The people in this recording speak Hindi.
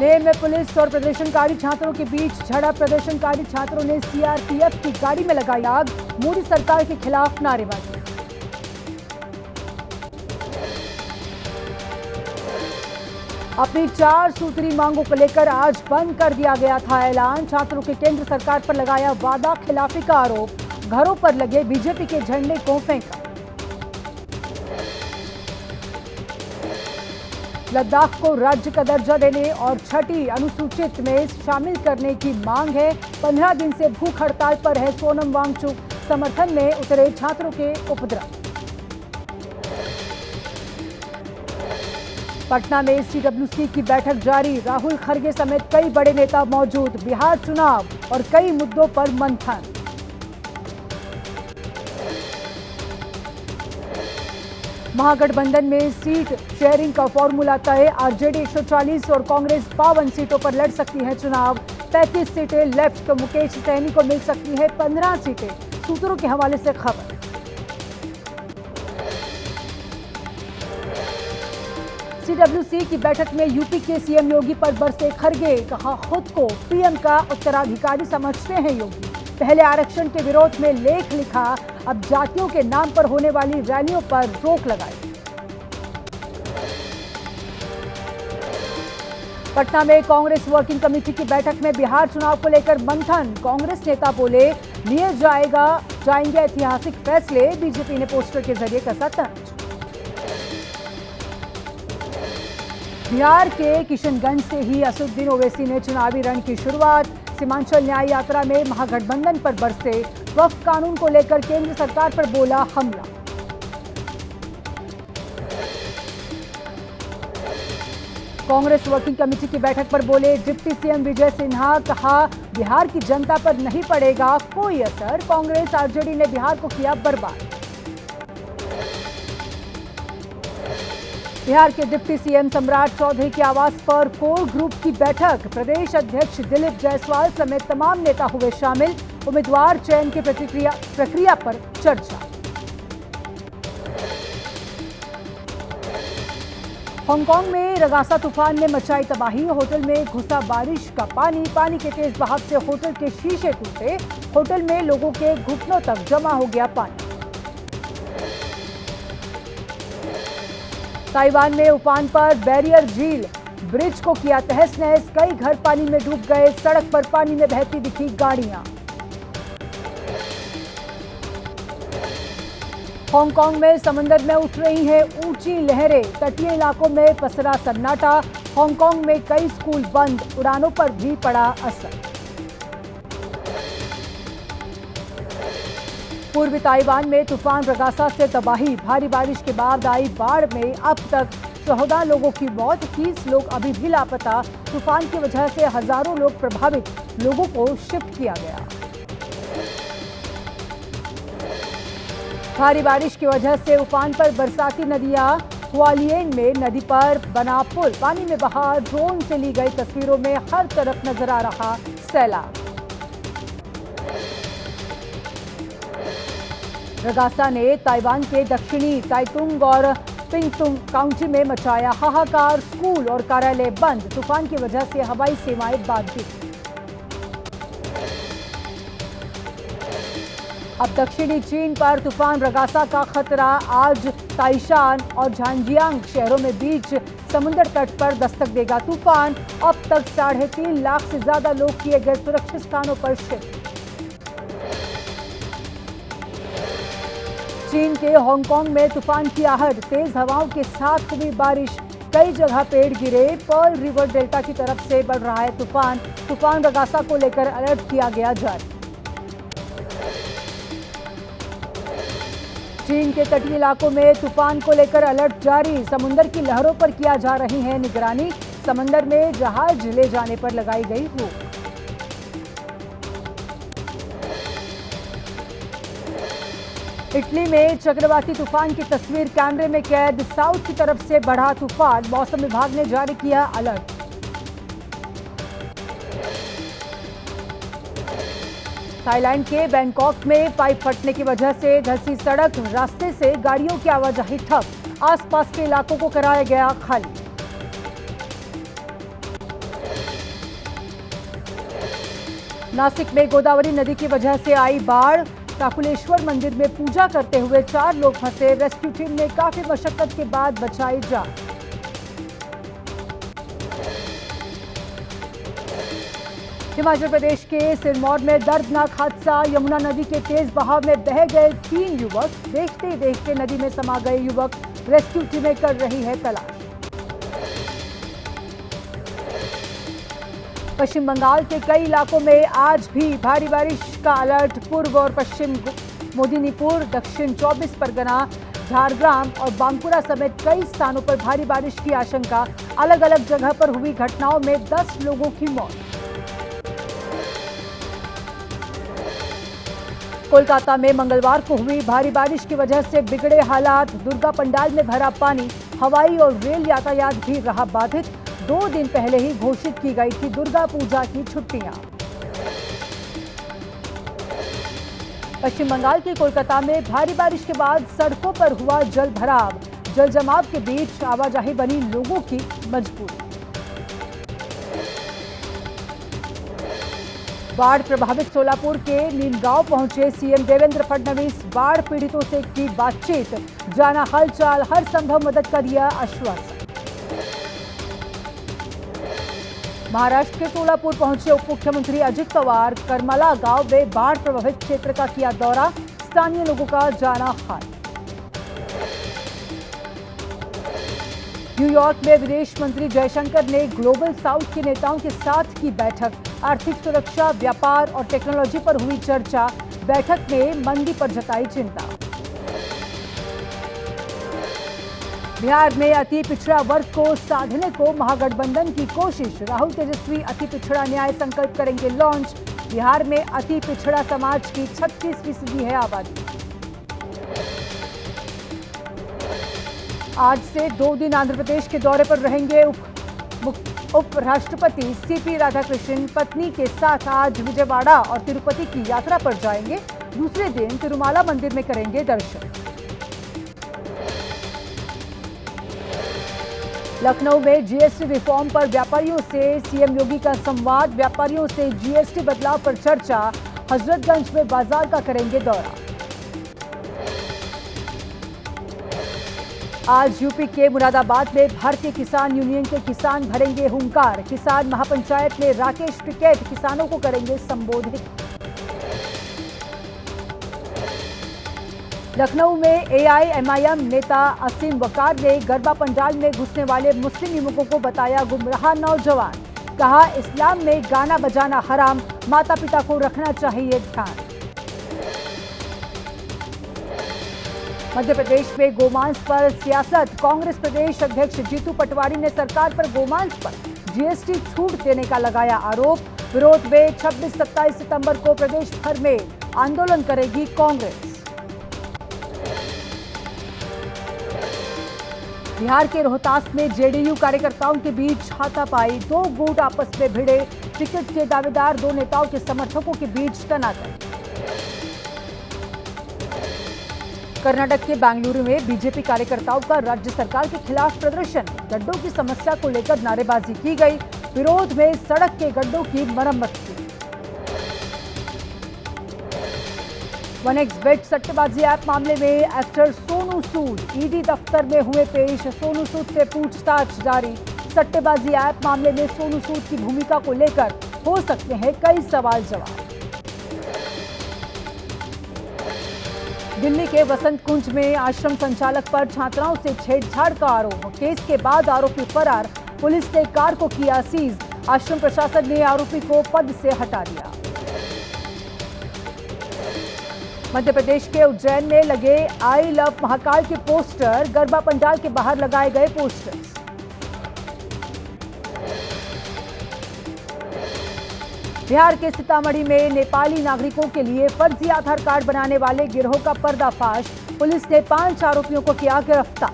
लेह में पुलिस और प्रदर्शनकारी छात्रों के बीच झड़प। प्रदर्शनकारी छात्रों ने सीआरपीएफ की गाड़ी में लगाई आग। मोदी सरकार के खिलाफ नारेबाजी। अपनी 4 सूत्री मांगों को लेकर आज बंद कर दिया गया था ऐलान। छात्रों के केंद्र सरकार पर लगाया वादा खिलाफी का आरोप। घरों पर लगे बीजेपी के झंडे को फेंका। लद्दाख को राज्य का दर्जा देने और छठी अनुसूचित में शामिल करने की मांग है। 15 दिन से भूख हड़ताल पर है सोनम वांगचुक। समर्थन में उतरे छात्रों के उपद्रव। पटना में सीडब्ल्यूसी की बैठक जारी। राहुल खड़गे समेत कई बड़े नेता मौजूद। बिहार चुनाव और कई मुद्दों पर मंथन। महागठबंधन में सीट शेयरिंग का फॉर्मूला तय। आरजेडी 140 और कांग्रेस 52 सीटों पर लड़ सकती है चुनाव। 35 सीटें लेफ्ट तो मुकेश सैनी को मिल सकती है 15 सीटें। सूत्रों के हवाले से खबर। सीडब्ल्यूसी की बैठक में यूपी के सीएम योगी पर बरसे खड़गे। कहा, खुद को पीएम का उत्तराधिकारी समझते हैं योगी। पहले आरक्षण के विरोध में लेख लिखा, अब जातियों के नाम पर होने वाली रैलियों पर रोक लगाई। पटना में कांग्रेस वर्किंग कमेटी की बैठक में बिहार चुनाव को लेकर मंथन। कांग्रेस नेता बोले, लिए जाएंगे ऐतिहासिक फैसले। बीजेपी ने पोस्टर के जरिए कसा तंज। बिहार के किशनगंज से ही असदुद्दीन ओवैसी ने चुनावी रण की शुरुआत। सीमांचल न्याय यात्रा में महागठबंधन पर बरसे। वक्फ कानून को लेकर केंद्र सरकार पर बोला हमला। कांग्रेस वर्किंग कमेटी की बैठक पर बोले डिप्टी सीएम विजय सिन्हा। कहा, बिहार की जनता पर नहीं पड़ेगा कोई असर। कांग्रेस आरजेडी ने बिहार को किया बर्बाद। बिहार के डिप्टी सीएम सम्राट चौधरी के आवास पर कोर ग्रुप की बैठक। प्रदेश अध्यक्ष दिलीप जायसवाल समेत तमाम नेता हुए शामिल। उम्मीदवार चयन की प्रक्रिया पर चर्चा। हांगकांग में रगासा तूफान ने मचाई तबाही। होटल में घुसा बारिश का पानी के तेज बहाव से होटल के शीशे टूटे। होटल में लोगों के घुटनों तक जमा हो गया पानी। ताइवान में उफान पर बैरियर झील ब्रिज को किया तहस नहस। कई घर पानी में डूब गए। सड़क पर पानी में बहती दिखी गाड़ियां। हांगकांग में समंदर में उठ रही हैं ऊंची लहरें। तटीय इलाकों में पसरा सन्नाटा। हांगकांग में कई स्कूल बंद। उड़ानों पर भी पड़ा असर। पूर्वी ताइवान में तूफान रगासा से तबाही। भारी बारिश के बाद आई बाढ़ में अब तक 14 लोगों की मौत। 30 लोग अभी भी लापता। तूफान की वजह से हजारों लोग प्रभावित। लोगों को शिफ्ट किया गया। भारी बारिश की वजह से उफान पर बरसाती नदियां। हुआलियन में नदी पर बना पुल पानी में बहा। ड्रोन से ली गई तस्वीरों में हर तरफ नजर आ रहा सैलाब। रगासा ने ताइवान के दक्षिणी ताइतुंग और पिंगतुंग काउंटी में मचाया हाहाकार। स्कूल और कार्यालय बंद। तूफान की वजह से हवाई सेवाएं बाधित। अब दक्षिणी चीन पर तूफान रगासा का खतरा। आज ताइशान और झांजियांग शहरों में बीच समुद्र तट पर दस्तक देगा तूफान। अब तक 3.5 लाख से ज्यादा लोग किए गए सुरक्षित स्थानों पर शिफ्ट। चीन के हांगकांग में तूफान की आहट। तेज हवाओं के साथ हुई बारिश। कई जगह पेड़ गिरे। पर्ल रिवर डेल्टा की तरफ से बढ़ रहा है तूफान। तूफान रगासा को लेकर अलर्ट किया गया जारी। चीन के तटीय इलाकों में तूफान को लेकर अलर्ट जारी। समुद्र की लहरों पर किया जा रही है निगरानी। समंदर में जहाज ले जाने पर लगाई गई रोक। इटली में चक्रवाती तूफान की तस्वीर कैमरे में कैद। साउथ की तरफ से बढ़ा तूफान। मौसम विभाग ने जारी किया अलर्ट। थाईलैंड के बैंकॉक में पाइप फटने की वजह से धंसी सड़क। रास्ते से गाड़ियों की आवाजाही ठप। आसपास के इलाकों को कराया गया खाली। नासिक में गोदावरी नदी की वजह से आई बाढ़, काकुलेश्वर मंदिर में पूजा करते हुए 4 लोग फंसे। रेस्क्यू टीम ने काफी मशक्कत के बाद बचाई जान। हिमाचल प्रदेश के सिरमौर में दर्दनाक हादसा, यमुना नदी के तेज बहाव में बह गए 3 युवक। देखते ही देखते नदी में समा गए युवक, रेस्क्यू टीमें कर रही है तलाश। पश्चिम बंगाल के कई इलाकों में आज भी भारी बारिश का अलर्ट। पूर्व और पश्चिम मेदिनीपुर, दक्षिण 24 परगना, झारग्राम और बांकुरा समेत कई स्थानों पर भारी बारिश की आशंका। अलग अलग जगह पर हुई घटनाओं में 10 लोगों की मौत। कोलकाता में मंगलवार को हुई भारी बारिश की वजह से बिगड़े हालात। दुर्गा पंडाल में भरा पानी, हवाई और रेल यातायात भी रहा बाधित। 2 दिन पहले ही घोषित की गई थी दुर्गा पूजा की छुट्टियां। पश्चिम बंगाल के कोलकाता में भारी बारिश के बाद सड़कों पर हुआ जल भराव। जल जमाव के बीच आवाजाही बनी लोगों की मजबूरी। बाढ़ प्रभावित सोलापुर के नीमगांव पहुंचे सीएम देवेंद्र फडणवीस। बाढ़ पीड़ितों से की बातचीत, जाना हालचाल, हर संभव मदद का दिया आश्वासन। महाराष्ट्र के सोलापुर पहुंचे उप मुख्यमंत्री अजित पवार। करमला गांव में बाढ़ प्रभावित क्षेत्र का किया दौरा, स्थानीय लोगों का जाना हाल। न्यूयॉर्क में विदेश मंत्री जयशंकर ने ग्लोबल साउथ के नेताओं के साथ की बैठक। आर्थिक सुरक्षा, व्यापार और टेक्नोलॉजी पर हुई चर्चा। बैठक में मंदी पर जताई चिंता। बिहार में अति पिछड़ा वर्ग को साधने को महागठबंधन की कोशिश। राहुल तेजस्वी अति पिछड़ा न्याय संकल्प करेंगे लॉन्च। बिहार में अति पिछड़ा समाज की 36% है आबादी। आज से 2 दिन आंध्र प्रदेश के दौरे पर रहेंगे उपराष्ट्रपति सीपी राधाकृष्णन। पत्नी के साथ आज विजयवाड़ा और तिरुपति की यात्रा पर जाएंगे। दूसरे दिन तिरुमाला मंदिर में करेंगे दर्शन। लखनऊ में जीएसटी रिफॉर्म पर व्यापारियों से सीएम योगी का संवाद। व्यापारियों से जीएसटी बदलाव पर चर्चा। हजरतगंज में बाजार का करेंगे दौरा। आज यूपी के मुरादाबाद में भारतीय किसान यूनियन के किसान भरेंगे हुंकार। किसान महापंचायत में राकेश टिकैत किसानों को करेंगे संबोधित। लखनऊ में एआईएमआईएम नेता असीम वकार ने गरबा पंडाल में घुसने वाले मुस्लिम युवकों को बताया गुमराह नौजवान। कहा, इस्लाम में गाना बजाना हराम, माता पिता को रखना चाहिए ध्यान। मध्य प्रदेश में गोमांस पर सियासत। कांग्रेस प्रदेश अध्यक्ष जीतू पटवारी ने सरकार पर गोमांस पर जीएसटी छूट देने का लगाया आरोप। विरोध में 26-27 सितंबर को प्रदेश भर में आंदोलन करेगी कांग्रेस। बिहार के रोहतास में जेडीयू कार्यकर्ताओं के बीच हाथापाई। 2 गुट आपस में भिड़े। टिकट के दावेदार 2 नेताओं के समर्थकों के बीच तनातनी। कर्नाटक के बेंगलुरु में बीजेपी कार्यकर्ताओं का राज्य सरकार के खिलाफ प्रदर्शन। गड्ढों की समस्या को लेकर नारेबाजी की गई। विरोध में सड़क के गड्ढों की मरम्मत की। 1xBet सट्टेबाजी ऐप मामले में एक्टर सोनू सूद ईडी दफ्तर में हुए पेश। सोनू सूद से पूछताछ जारी। सट्टेबाजी ऐप मामले में सोनू सूद की भूमिका को लेकर हो सकते हैं कई सवाल जवाब। दिल्ली के वसंत कुंज में आश्रम संचालक पर छात्राओं से छेड़छाड़ का आरोप। केस के बाद आरोपी फरार। पुलिस ने कार को किया सीज। आश्रम प्रशासन ने आरोपी को पद से हटा दिया। मध्य प्रदेश के उज्जैन में लगे आई लव महाकाल के पोस्टर। गरबा पंडाल के बाहर लगाए गए पोस्टर्स। बिहार के सीतामढ़ी में नेपाली नागरिकों के लिए फर्जी आधार कार्ड बनाने वाले गिरोह का पर्दाफाश। पुलिस ने 5 आरोपियों को किया गिरफ्तार।